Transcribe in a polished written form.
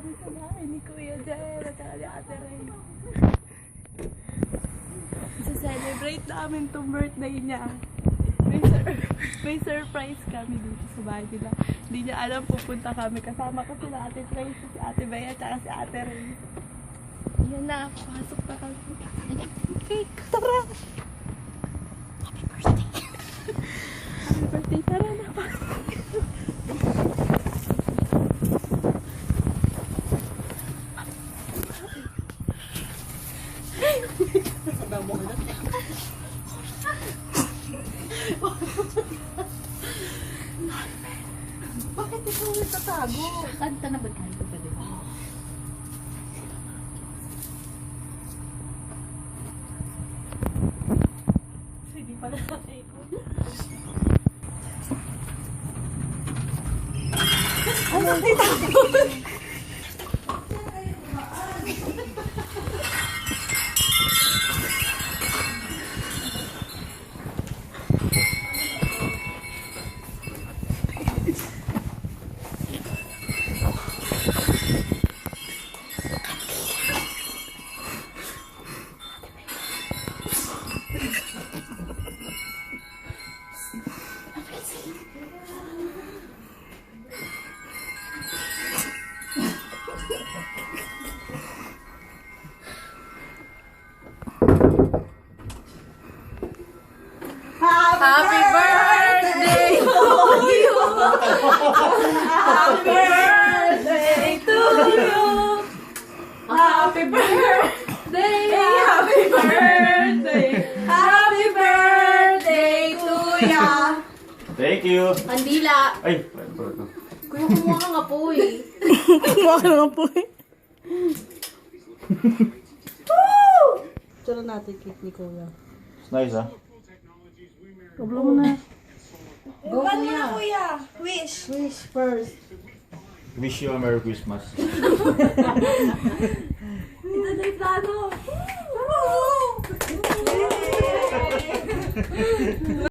kami sa bahay ni Kuya Jer at saka ni Ate Ray. Celebrate namin itong birthday niya. May surprise kami dito sa bahay nila. Hindi niya alam pupunta kami. Kasama ko sila Ate Tracy, si Ate Bea, at saka si Ate Ray. Yan na, pasok na kami. Cake, tara! Happy birthday! Happy birthday, tara na, pasok. Bakit ikaw nagtatago? Kanta na ba tayo pa din? Hindi pala natin ko. Happy birthday to you! Happy birthday to you! Happy birthday! Happy birthday! Happy birthday to ya! Thank you! Andila! Ay! Kuya, kumuha ka nga po eh. Kumuha ka naman po eh. Tsura natin cake ni Kuya. It's nice, ah. Kablo mo na. Go kuya. Kuya, wish. Wish first. Wish you a Merry Christmas.